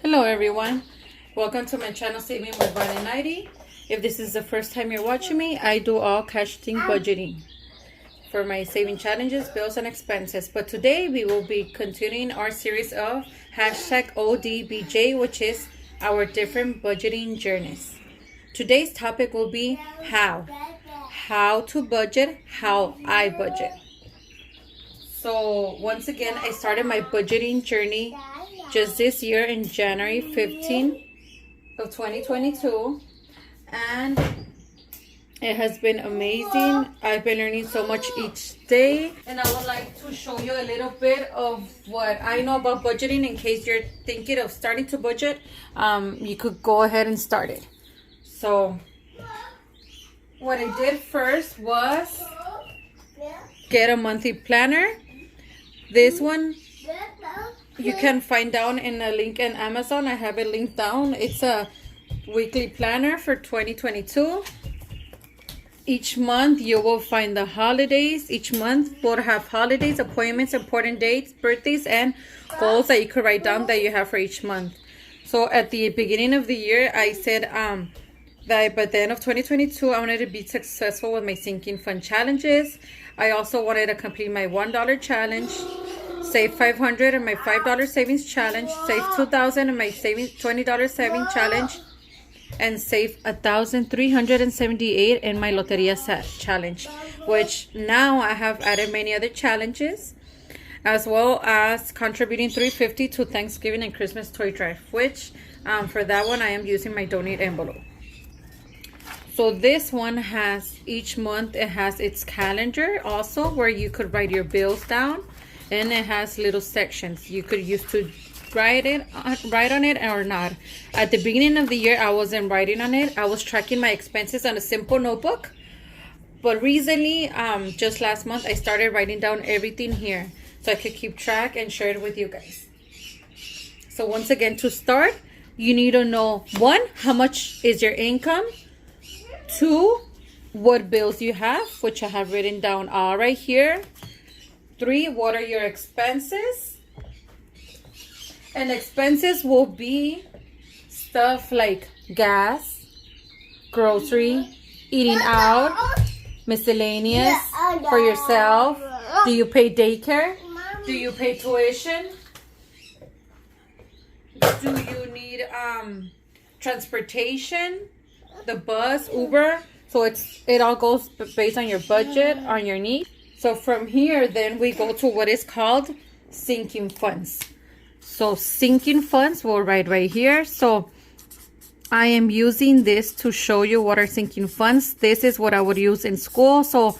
Hello everyone, welcome to my channel Saving with Bonnie 90. If this is the first time you're watching me, I do all cash thing budgeting for my saving challenges, bills, and expenses. But today we will be continuing our series of hashtag ODBJ, which is our different budgeting journeys. Today's topic will be how to budget, how I budget. So once again, I started my budgeting journey just this year in January 15 of 2022, and it has been amazing. I've been learning so much each day, and I would like to show you a little bit of what I know about budgeting in case you're thinking of starting to budget. You could go ahead and start it. So what I did first was get a monthly planner. This one you can find down in a link in Amazon. I have it linked down. It's a weekly planner for 2022. Each month you will find the holidays. Each month will have holidays, appointments, important dates, birthdays, and goals that you could write down that you have for each month. So at the beginning of the year, I said that by the end of 2022, I wanted to be successful with my sinking fund challenges. I also wanted to complete my $1 challenge, save $500 in my $5 savings challenge, save $2,000 in my $20 savings challenge, and save $1,378 in my Loteria challenge, which now I have added many other challenges, as well as contributing $350 to Thanksgiving and Christmas toy drive, which for that one I am using my donate envelope. So this one has, each month it has its calendar also, where you could write your bills down, and it has little sections you could use to write on it or not. At the beginning of the year, I wasn't writing on it. I was tracking my expenses on a simple notebook. But recently, just last month, I started writing down everything here so I could keep track and share it with you guys. So once again, to start, you need to know, 1, how much is your income? 2, what bills you have, which I have written down all right here. 3, what are your expenses? And expenses will be stuff like gas, grocery, eating out, miscellaneous, for yourself. Do you pay daycare? Do you pay tuition? Do you need transportation? The bus, Uber? So it all goes based on your budget, on your needs. So from here, then we go to what is called sinking funds. So sinking funds, we'll write right here. So I am using this to show you what are sinking funds. This is what I would use in school. So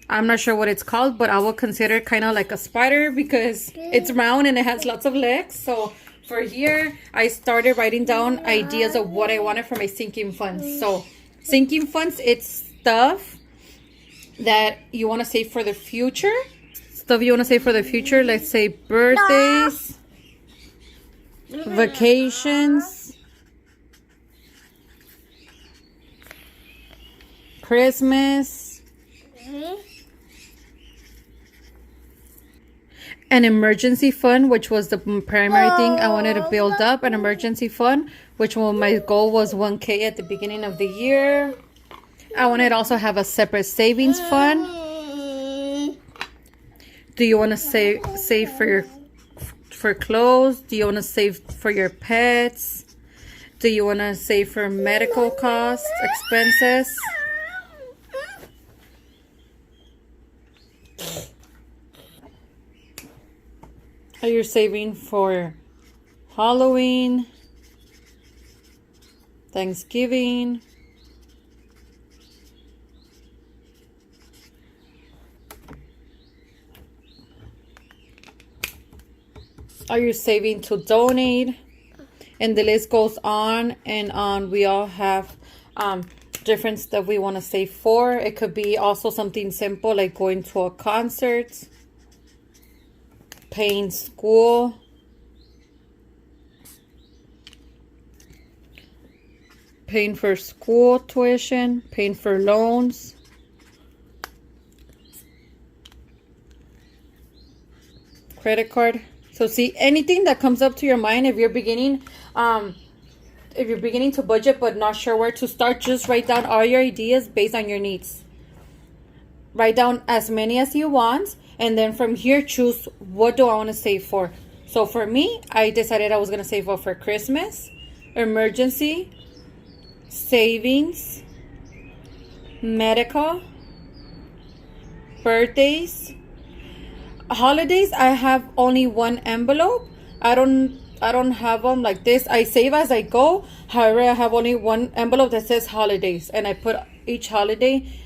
I'm not sure what it's called, but I will consider it kind of like a spider because it's round and it has lots of legs. So for here, I started writing down ideas of what I wanted for my sinking funds. So sinking funds, it's stuff that you want to save for the future. Stuff you want to save for the future. Let's say birthdays, vacations, Christmas, an emergency fund, which was the primary thing I wanted to build up, an emergency fund, which my goal was $1,000 at the beginning of the year. I wanted to also have a separate savings fund. Do you want to save for clothes? Do you want to save for your pets? Do you want to save for medical costs, expenses? Are you saving for Halloween, Thanksgiving? Are you saving to donate? And the list goes on and on. We all have different stuff we want to save for. It could be also something simple like going to a concert, paying school, paying for school tuition, paying for loans, credit card So see, anything that comes up to your mind, if you're beginning to budget but not sure where to start, just write down all your ideas based on your needs. Write down as many as you want, and then from here choose what do I want to save for. So for me, I decided I was going to save up for Christmas, emergency, savings, medical, birthdays, holidays. I have only one envelope. I don't have them like this. I save as I go. However, I have only one envelope that says holidays, and I put each holiday.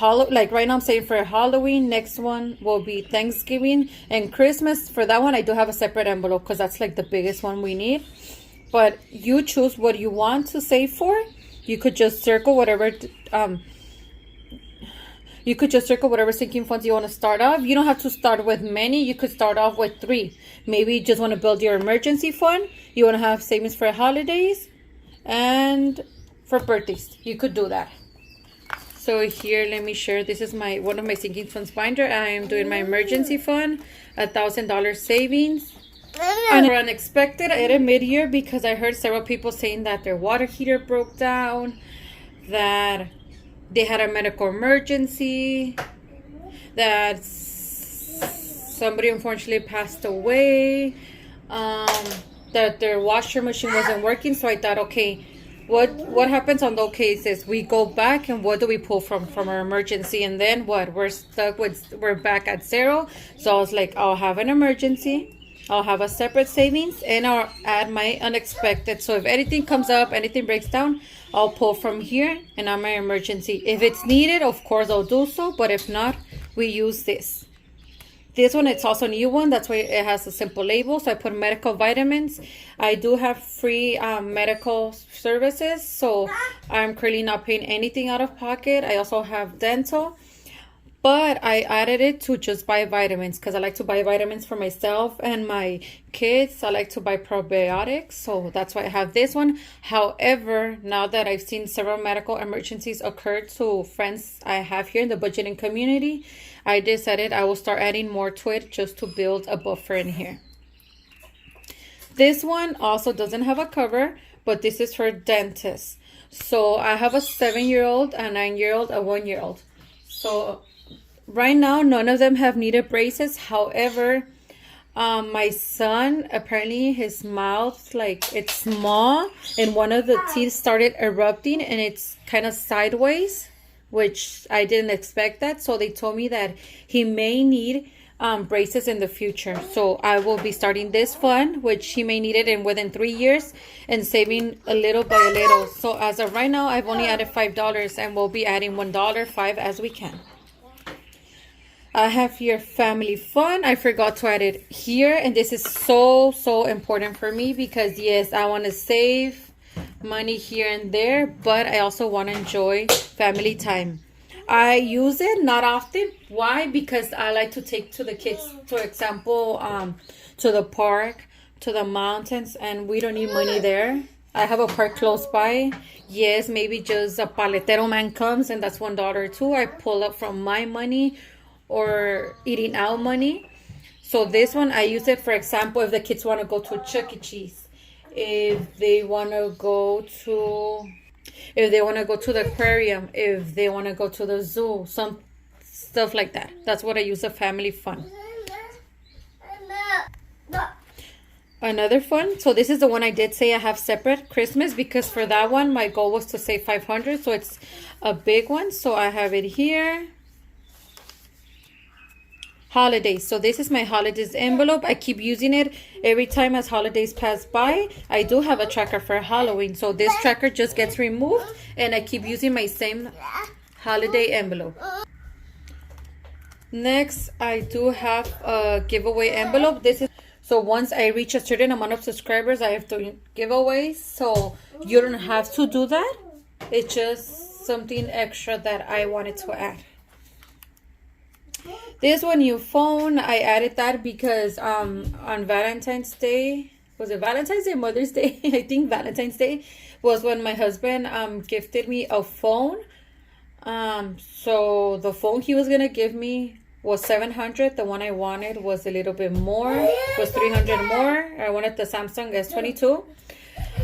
Like right now I'm saying for Halloween, next one will be Thanksgiving and Christmas. For that one I do have a separate envelope because that's like the biggest one we need. But you choose what you want to save for. You could just circle whatever sinking funds you want to start off. You don't have to start with many. You could start off with 3. Maybe you just want to build your emergency fund. You want to have savings for holidays and for birthdays. You could do that. So here, let me share. This is one of my sinking funds binder. I am doing my emergency fund, $1,000 savings. And unexpected, I did mid-year because I heard several people saying that their water heater broke down, that they had a medical emergency, that somebody unfortunately passed away, that their washer machine wasn't working. So I thought, okay, what happens on those cases? We go back and what do we pull from our emergency? And then what? We're back at 0. So I was like, I'll have an emergency, I'll have a separate savings, and I'll add my unexpected. So if anything comes up, anything breaks down, I'll pull from here and on my emergency. If it's needed, of course I'll do so, but if not, we use this. This one, it's also a new one. That's why it has a simple label. So I put medical vitamins. I do have free medical services. So I'm currently not paying anything out of pocket. I also have dental. But I added it to just buy vitamins because I like to buy vitamins for myself and my kids. I like to buy probiotics. So that's why I have this one. However, now that I've seen several medical emergencies occur to friends I have here in the budgeting community, I decided I will start adding more to it just to build a buffer in here. This one also doesn't have a cover, but this is for dentists. So I have a 7-year-old, a 9-year-old, a 1-year-old. So right now, none of them have needed braces. However, my son, apparently his mouth, like it's small, and one of the teeth started erupting and it's kind of sideways, which I didn't expect that. So they told me that he may need braces in the future. So I will be starting this fund, which he may need it in within 3 years, and saving a little by a little. So as of right now, I've only added $5 and we'll be adding $1, $5 as we can. I have here family fun. I forgot to add it here, and this is so important for me because yes, I want to save money here and there, but I also want to enjoy family time. I use it not often. Why? Because I like to take to the kids, for example, to the park, to the mountains, and we don't need money there. I have a park close by. Yes, maybe just a paletero man comes and that's $1 or $2. I pull up from my money or eating out money. So this one, I use it, for example, if the kids want to go to Chuck E. Cheese, if they want to go to the aquarium, if they want to go to the zoo, some stuff like that. That's what I use a family fund. Another fund, so this is the one I did say I have separate Christmas, because for that one my goal was to save $500, so it's a big one. So I have it here. Holidays. So this is my holidays envelope. I keep using it every time as holidays pass by. I do have a tracker for Halloween, so this tracker just gets removed and I keep using my same holiday envelope. Next, I do have a giveaway envelope. This is so once I reach a certain amount of subscribers, I have to giveaways. So you don't have to do that. It's just something extra that I wanted to add. This one, new phone, I added that because on Valentine's Day, was it Valentine's Day, Mother's Day? I think Valentine's Day was when my husband gifted me a phone. So the phone he was gonna give me was $700. The one I wanted was a little bit more, was $300 more. I wanted the Samsung S22.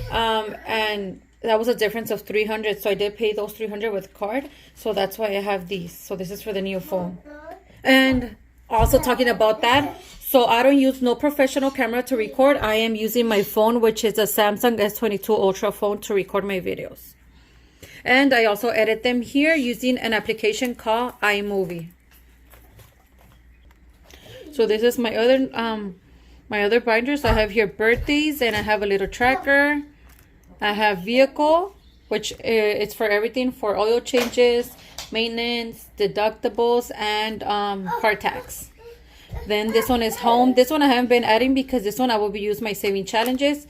And that was a difference of $300. So I did pay those $300 with card. So that's why I have these. So this is for the new phone. And also talking about that, so I don't use no professional camera to record. I am using my phone, which is a Samsung S22 Ultra phone, to record my videos. And I also edit them here using an application called iMovie. So this is my other binders. I have here birthdays, and I have a little tracker. I have vehicle, which it's for everything, for oil changes, maintenance, deductibles, and car tax. Then this one is home. This one I haven't been adding because this one I will be using my saving challenges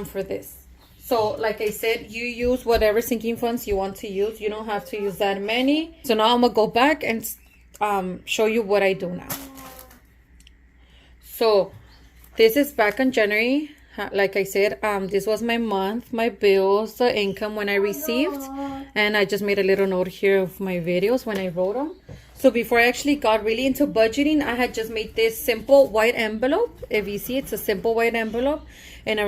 for this. So like I said, you use whatever sinking funds you want to use. You don't have to use that many. So now I'm gonna go back and show you what I do now. So this is back in January. Like I said, this was my month, my bills, the income when I received. And I just made a little note here of my videos when I wrote them. So before I actually got really into budgeting, I had just made this simple white envelope. If you see, it's a simple white envelope. And I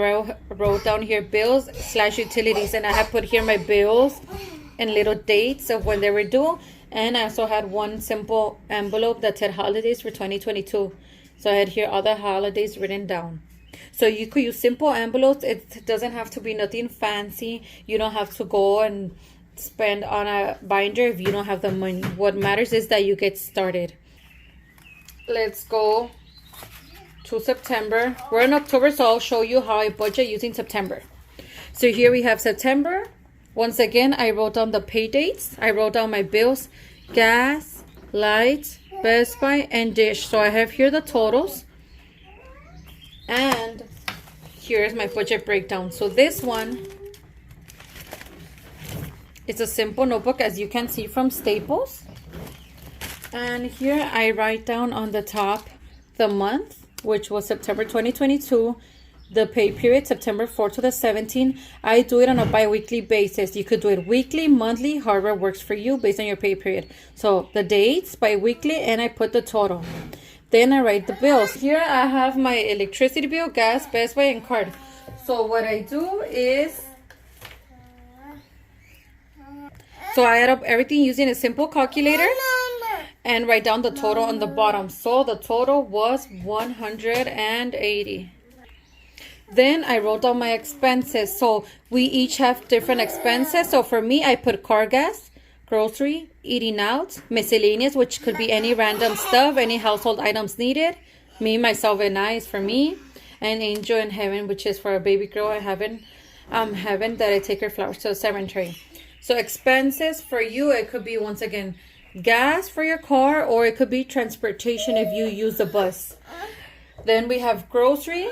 wrote down here bills/utilities. And I had put here my bills and little dates of when they were due. And I also had one simple envelope that said holidays for 2022. So I had here all the holidays written down. So you could use simple envelopes. It doesn't have to be nothing fancy. You don't have to go and spend on a binder if you don't have the money. What matters is that you get started. Let's go to September. We're in October, so I'll show you how I budget using September. So here we have September. Once again, I wrote down the pay dates. I wrote down my bills, gas, lights, Best Buy, and Dish. So I have here the totals. And here's my budget breakdown. So this one, it's a simple notebook, as you can see, from Staples. And here I write down on the top the month, which was September 2022. The pay period, September 4th to the 17th. I do it on a bi-weekly basis. You could do it weekly, monthly, however works for you based on your pay period. So the dates, bi-weekly, and I put the total. Then I write the bills. Here I have my electricity bill, gas, Best Buy, and card. So what I do is, so I add up everything using a simple calculator and write down the total on the bottom. So the total was $180. Then I wrote down my expenses. So we each have different expenses. So for me, I put car gas, grocery, eating out, miscellaneous, which could be any random stuff, any household items needed. Me, myself, and I is for me. And Angel in Heaven, which is for a baby girl I have in heaven that I take her flowers to a cemetery. So expenses for you, it could be, once again, gas for your car, or it could be transportation if you use the bus. Then we have grocery,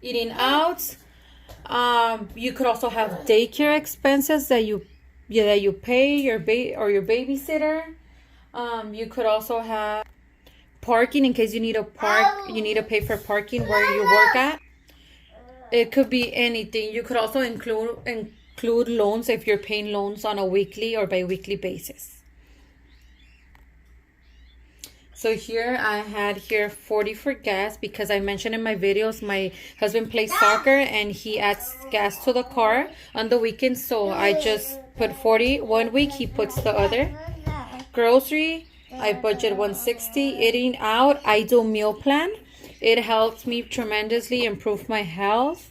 eating out. You could also have daycare expenses that you pay your babysitter. You could also have parking in case you need to pay for parking where you work at. It could be anything. You could also include loans if you're paying loans on a weekly or bi-weekly basis. So here I had here 40 for gas because I mentioned in my videos my husband plays soccer and he adds gas to the car on the weekends. So I just put 40 one week, he puts the other. Grocery, I budget 160. Eating out, I do meal plan. It helps me tremendously improve my health,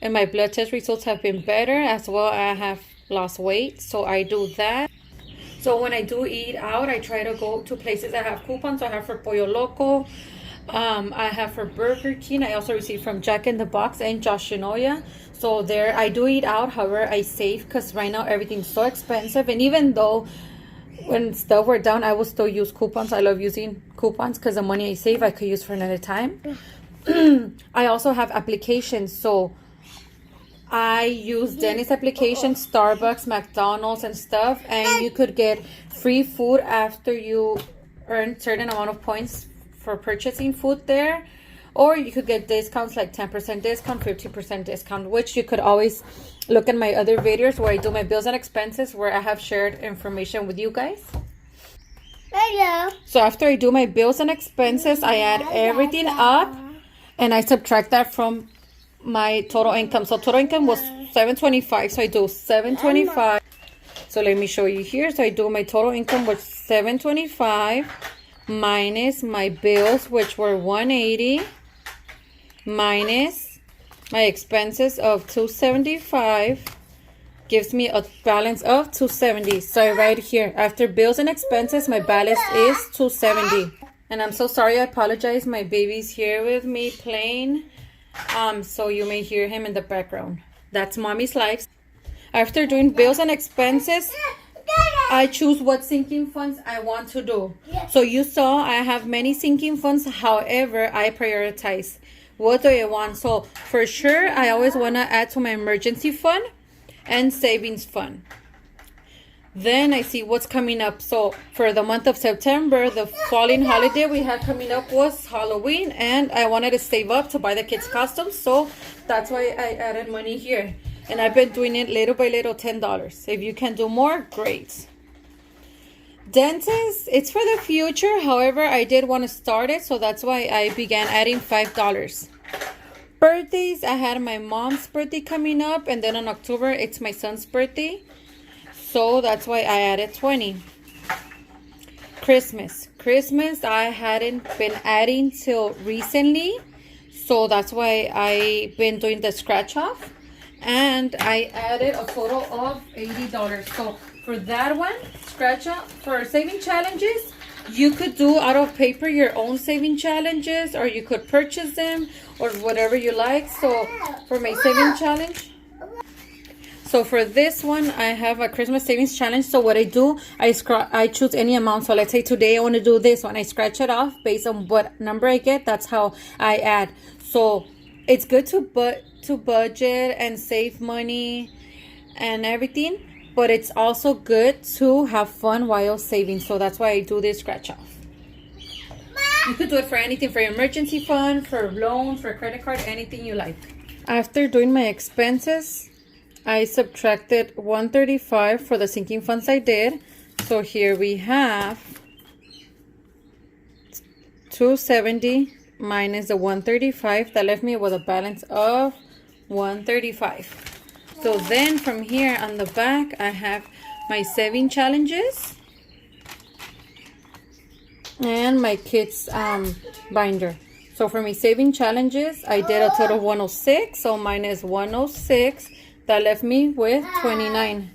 and my blood test results have been better, as well I have lost weight, so I do that. So when I do eat out, I try to go to places that have coupons. So I have for Pollo Loco, I have for Burger King. I also receive from Jack in the Box and Yoshinoya. So there I do eat out, however I save because right now everything's so expensive. And even though when stuff were down, I will still use coupons. I love using coupons because the money I save I could use for another time. I also have applications. So I use Denny's application, Starbucks, McDonald's, and stuff. And you could get free food after you earn certain amount of points for purchasing food there. Or you could get discounts like 10% discount, 50% discount, which you could always look at my other videos where I do my bills and expenses, where I have shared information with you guys. So after I do my bills and expenses, I add everything up and I subtract that from my total income. So total income was $725. So I do $725. So let me show you here. So I do my total income was $725 minus my bills, which were $180, minus my expenses of $275, gives me a balance of $270. So I write here, after bills and expenses, my balance is $270. And I'm so sorry, I apologize. My baby's here with me playing. So you may hear him in the background. That's Mommy's Life. After doing bills and expenses, I choose what sinking funds I want to do. So you saw I have many sinking funds. However, I prioritize. What do I want? So for sure, I always want to add to my emergency fund and savings fund. Then I see what's coming up. So for the month of September, the falling holiday we had coming up was Halloween, and I wanted to save up to buy the kids' costumes. So that's why I added money here. And I've been doing it little by little, $10. If you can do more, great. Dentist, it's for the future. However, I did want to start it, so that's why I began adding $5. Birthdays, I had my mom's birthday coming up, and then in October, it's my son's birthday. So that's why I added 20. Christmas, I hadn't been adding till recently. So that's why I've been doing the scratch off. And I added a total of $80. So for that one, scratch off, for saving challenges, you could do out of paper your own saving challenges, or you could purchase them, or whatever you like. So for my saving challenge, so for this one, I have a Christmas savings challenge. So what I do, I choose any amount. So let's say today I want to do this one. I scratch it off based on what number I get. That's how I add. So it's good to budget and save money and everything, but it's also good to have fun while saving. So that's why I do this scratch off. You could do it for anything, for your emergency fund, for loan, for credit card, anything you like. After doing my expenses, I subtracted $135 for the sinking funds I did. So here we have $270 minus the $135. That left me with a balance of $135. So then from here on the back, I have my saving challenges and my kids binder. So for my saving challenges, I did a total of 106. So minus 106, that left me with 29.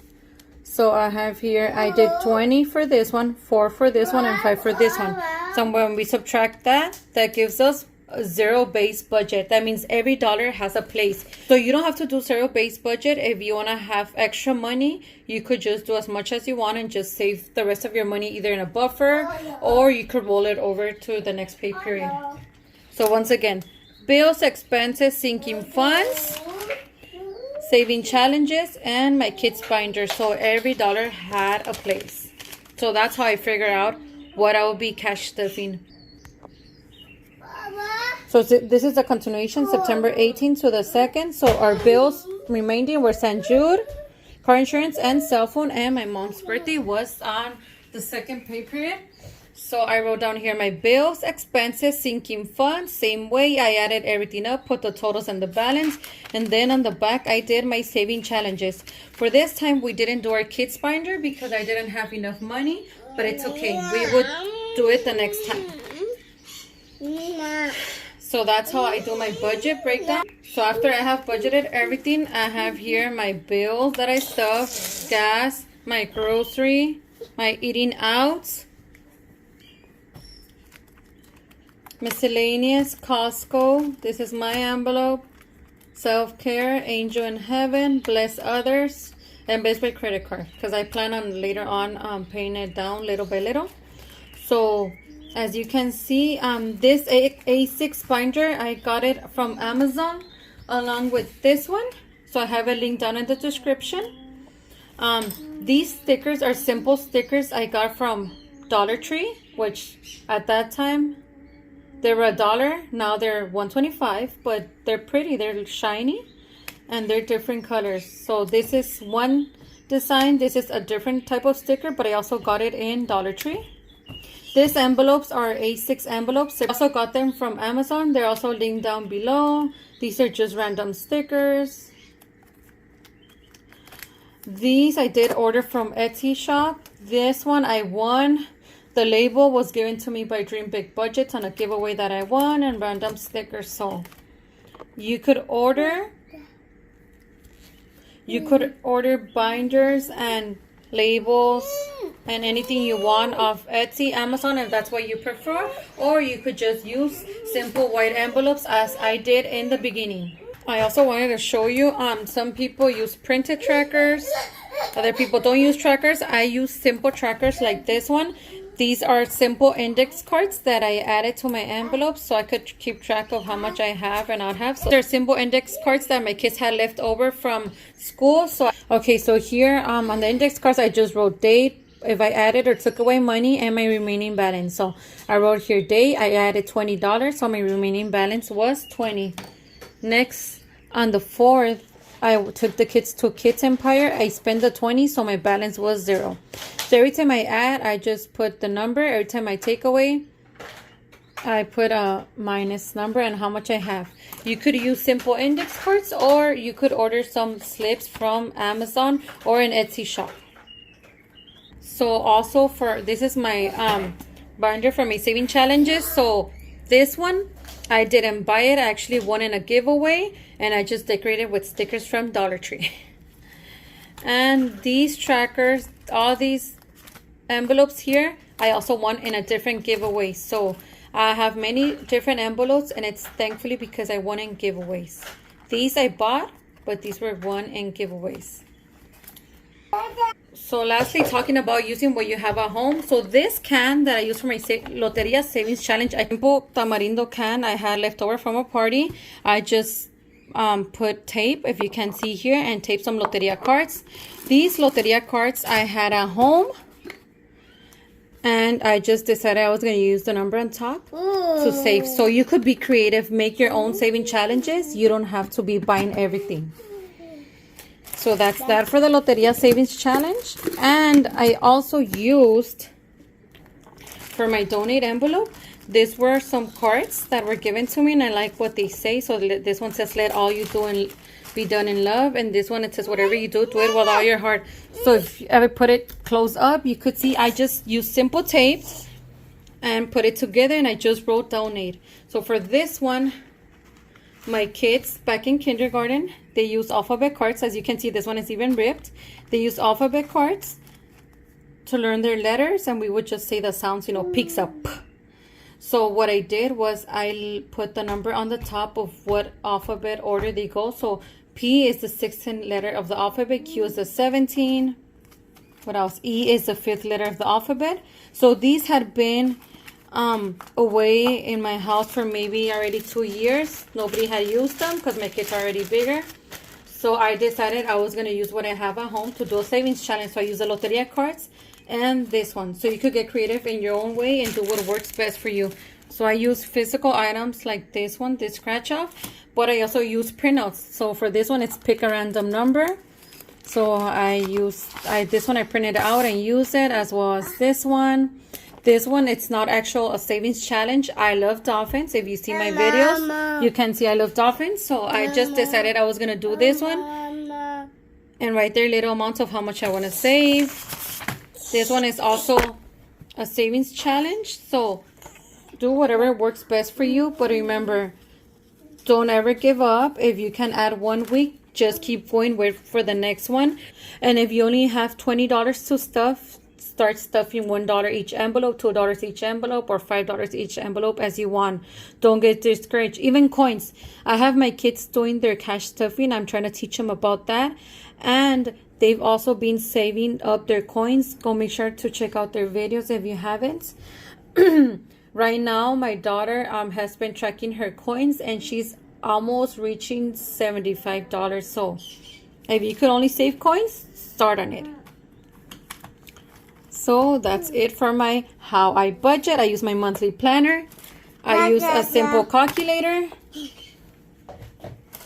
So I have here, I did 20 for this one, 4 for this one, and 5 for this one. So when we subtract that, that gives us a zero-based budget. That means every dollar has a place. So you don't have to do zero-based budget. If you want to have extra money, you could just do as much as you want and just save the rest of your money either in a buffer, or you could roll it over to the next pay period. So once again, bills, expenses, sinking funds, saving challenges, and my kids binder. So every dollar had a place. So that's how I figure out what I will be cash stuffing. So this is a continuation, September 18th to the 2nd. So our bills remaining were St. Jude, car insurance, and cell phone. And my mom's birthday was on the second pay period. So I wrote down here my bills, expenses, sinking funds. Same way, I added everything up, put the totals and the balance. And then on the back, I did my saving challenges. For this time, we didn't do our kids binder because I didn't have enough money. But it's okay. We would do it the next time. So that's how I do my budget breakdown. So after I have budgeted everything, I have here my bills that I stuff, gas, my grocery, my eating out, miscellaneous, Costco. This is my envelope, self-care, angel in heaven, bless others, and best by credit card. Because I plan on later on paying it down little by little. So as you can see, this A6 binder, I got it from Amazon along with this one. So I have a link down in the description. These stickers are simple stickers I got from Dollar Tree, which at that time they were $1. Now they're $1.25, but they're pretty. They're shiny and they're different colors. So this is one design. This is a different type of sticker, but I also got it in Dollar Tree. These envelopes are A6 envelopes. I also got them from Amazon. They're also linked down below. These are just random stickers. These I did order from Etsy shop. This one I won. The label was given to me by Dream Big Budget on a giveaway that I won, and random stickers. So you could order binders and labels and anything you want off Etsy, Amazon, if that's what you prefer, or you could just use simple white envelopes as I did in the beginning. I also wanted to show you some people use printed trackers, other people don't use trackers. I use simple trackers like this one. These are simple index cards that I added to my envelopes so I could keep track of how much I have and not have. So they're simple index cards that my kids had left over from school. So here on the index cards I just wrote date, if I added or took away money, and my remaining balance. So I wrote here date, I added $20, so my remaining balance was $20. Next, on the 4th, I took the kids to Kids Empire. I spent the $20, so my balance was $0. So every time I add, I just put the number. Every time I take away, I put a minus number and how much I have. You could use simple index cards, or you could order some slips from Amazon or an Etsy shop. So also this is my binder for my saving challenges. So this one, I didn't buy it. I actually won in a giveaway, and I just decorated with stickers from Dollar Tree. And these trackers, all these envelopes here, I also won in a different giveaway. So I have many different envelopes, and it's thankfully because I won in giveaways. These I bought, but these were won in giveaways. So lastly, talking about using what you have at home. So this can that I use for my Loteria Savings Challenge, a simple tamarindo can I had left over from a party. I just put tape, if you can see here, and tape some Loteria cards. These Loteria cards I had at home, and I just decided I was going to use the number on top to save. So you could be creative, make your own saving challenges. You don't have to be buying everything. So that's that for the Loteria Savings Challenge. And I also used, for my donate envelope, these were some cards that were given to me, and I like what they say. So this one says, let all you do and be done in love. And this one, it says, whatever you do, do it with all your heart. So if you ever put it close up, you could see I just used simple tape and put it together, and I just wrote donate. So for this one, my kids back in kindergarten, they use alphabet cards. As you can see, this one is even ripped. They use alphabet cards to learn their letters, and we would just say the sounds, picks up. So what I did was I put the number on the top of what alphabet order they go. So P is the 16th letter of the alphabet, Q is the 17th. What else? E is the 5th letter of the alphabet. So these had been away in my house for maybe already 2 years. Nobody had used them because my kids are already bigger. So I decided I was going to use what I have at home to do a savings challenge. So I use the Loteria cards and this one. So you could get creative in your own way and do what works best for you. So I use physical items like this one, this scratch off. But I also use printouts. So for this one, it's pick a random number. So this one I printed out and used it, as well as this one. This one, it's not a savings challenge. I love dolphins. If you see my videos, you can see I love dolphins. So I just decided I was going to do this one and write their little amounts of how much I want to save. This one is also a savings challenge. So do whatever works best for you. But remember, don't ever give up. If you can add 1 week, just keep going, wait for the next one. And if you only have $20 to stuff, start stuffing $1 each envelope, $2 each envelope, or $5 each envelope as you want. Don't get discouraged. Even coins. I have my kids doing their cash stuffing. I'm trying to teach them about that. And they've also been saving up their coins. Go make sure to check out their videos if you haven't. Right now, my daughter has been tracking her coins, and she's almost reaching $75. So if you could only save coins, start on it. So that's it for my how I budget. I use my monthly planner. I use a simple calculator.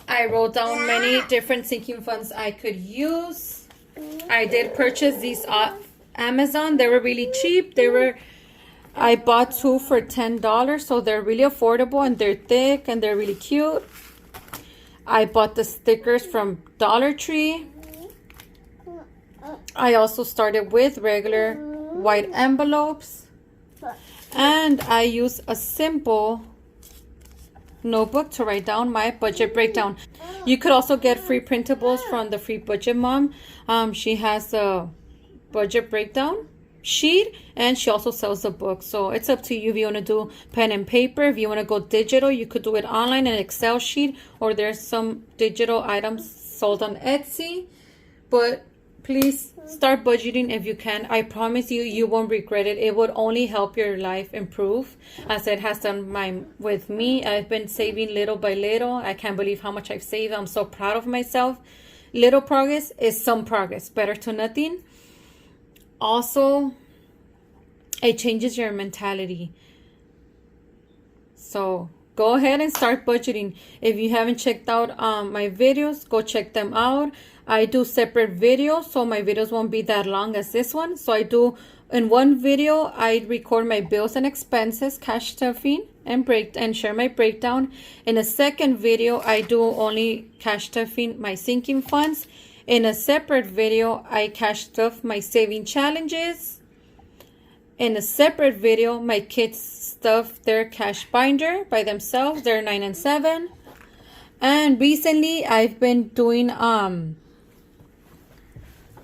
I wrote down many different sinking funds I could use. I did purchase these off Amazon. They were really cheap. They were I bought 2 for $10, so they're really affordable and they're thick and they're really cute. I bought the stickers from Dollar Tree. I also started with regular white envelopes. And I use a simple notebook to write down my budget breakdown. You could also get free printables from the Free Budget Mom. She has a budget breakdown sheet, and she also sells a book. So it's up to you if you want to do pen and paper. If you want to go digital, you could do it online in an Excel sheet, or there's some digital items sold on Etsy. But please start budgeting if you can. I promise you, you won't regret it. It would only help your life improve, as it has done with me. I've been saving little by little. I can't believe how much I've saved. I'm so proud of myself. Little progress is some progress. Better to nothing. Also, it changes your mentality. So go ahead and start budgeting. If you haven't checked out my videos, go check them out. I do separate videos, so my videos won't be that long as this one. So I do, in one video, I record my bills and expenses, cash stuffing, and share my breakdown. In a second video, I do only cash stuffing my sinking funds. In a separate video, I cash stuff my saving challenges. In a separate video, my kids stuff their cash binder by themselves. They're 9 and 7. And recently, I've been doing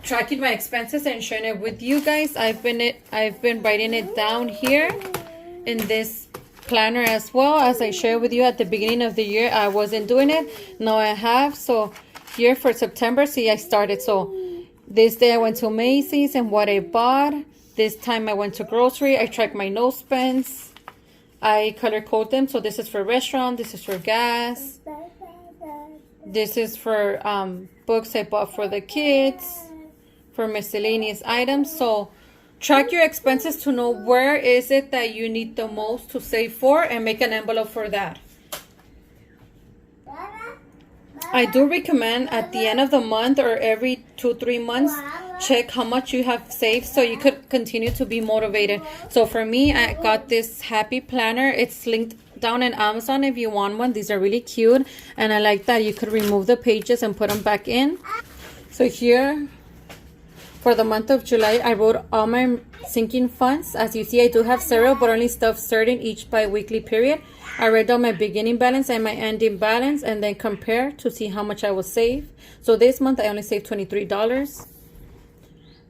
tracking my expenses and sharing it with you guys. I've been writing it down here in this planner as well. As I shared with you at the beginning of the year, I wasn't doing it. Now I have. So here for September, see, I started. So this day I went to Macy's and what I bought. This time I went to grocery. I tracked my no spends. I color code them. So this is for restaurant. This is for gas. This is for books I bought for the kids. For miscellaneous items. So track your expenses to know where is it that you need the most to save for, and make an envelope for that. I do recommend at the end of the month or every 2-3 months, check how much you have saved so you could continue to be motivated. So for me, I got this happy planner. It's linked down in Amazon if you want one. These are really cute, and I like that you could remove the pages and put them back in. So here, for the month of July, I wrote all my sinking funds. As you see, I do have several, but only stuff certain each bi-weekly period. I write down my beginning balance and my ending balance, and then compare to see how much I will save. So this month, I only saved $23.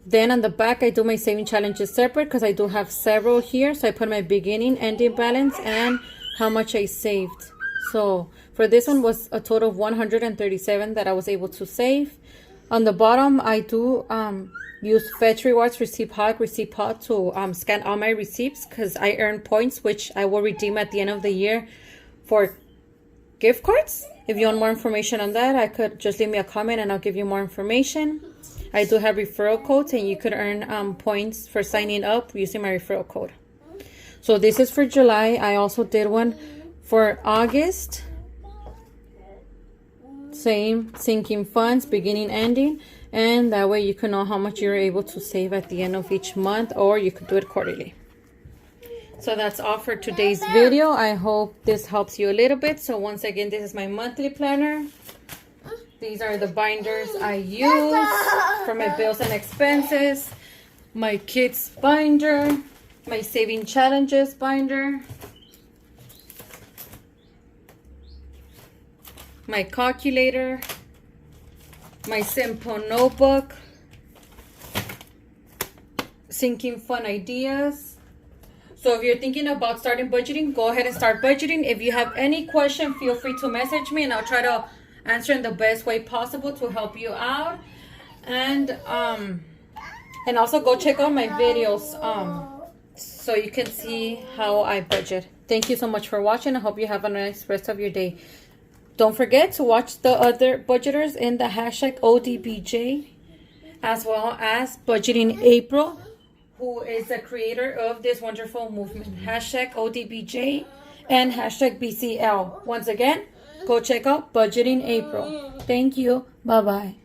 Then on the back, I do my saving challenges separate because I do have several here. So I put my beginning, ending balance, and how much I saved. So for this one was a total of $137 that I was able to save. On the bottom, I do use Fetch Rewards Receipt Hog to scan all my receipts because I earn points, which I will redeem at the end of the year for gift cards. If you want more information on that, I could just leave me a comment and I'll give you more information. I do have referral codes, and you could earn points for signing up using my referral code. So this is for July. I also did one for August. Same sinking funds, beginning, ending, and that way you can know how much you're able to save at the end of each month, or you could do it quarterly. So that's all for today's video. I hope this helps you a little bit. So once again, this is my monthly planner. These are the binders I use for my bills and expenses. My kids binder, my saving challenges binder, my calculator, my simple notebook, sinking fun ideas. So if you're thinking about starting budgeting, go ahead and start budgeting. If you have any question, feel free to message me and I'll try to answer in the best way possible to help you out. And also go check out my videos so you can see how I budget. Thank you so much for watching. I hope you have a nice rest of your day. Don't forget to watch the other budgeters in the hashtag ODBJ, as well as Budgeting April, who is the creator of this wonderful movement. Hashtag ODBJ and hashtag BCL. Once again, go check out Budgeting April. Thank you. Bye-bye.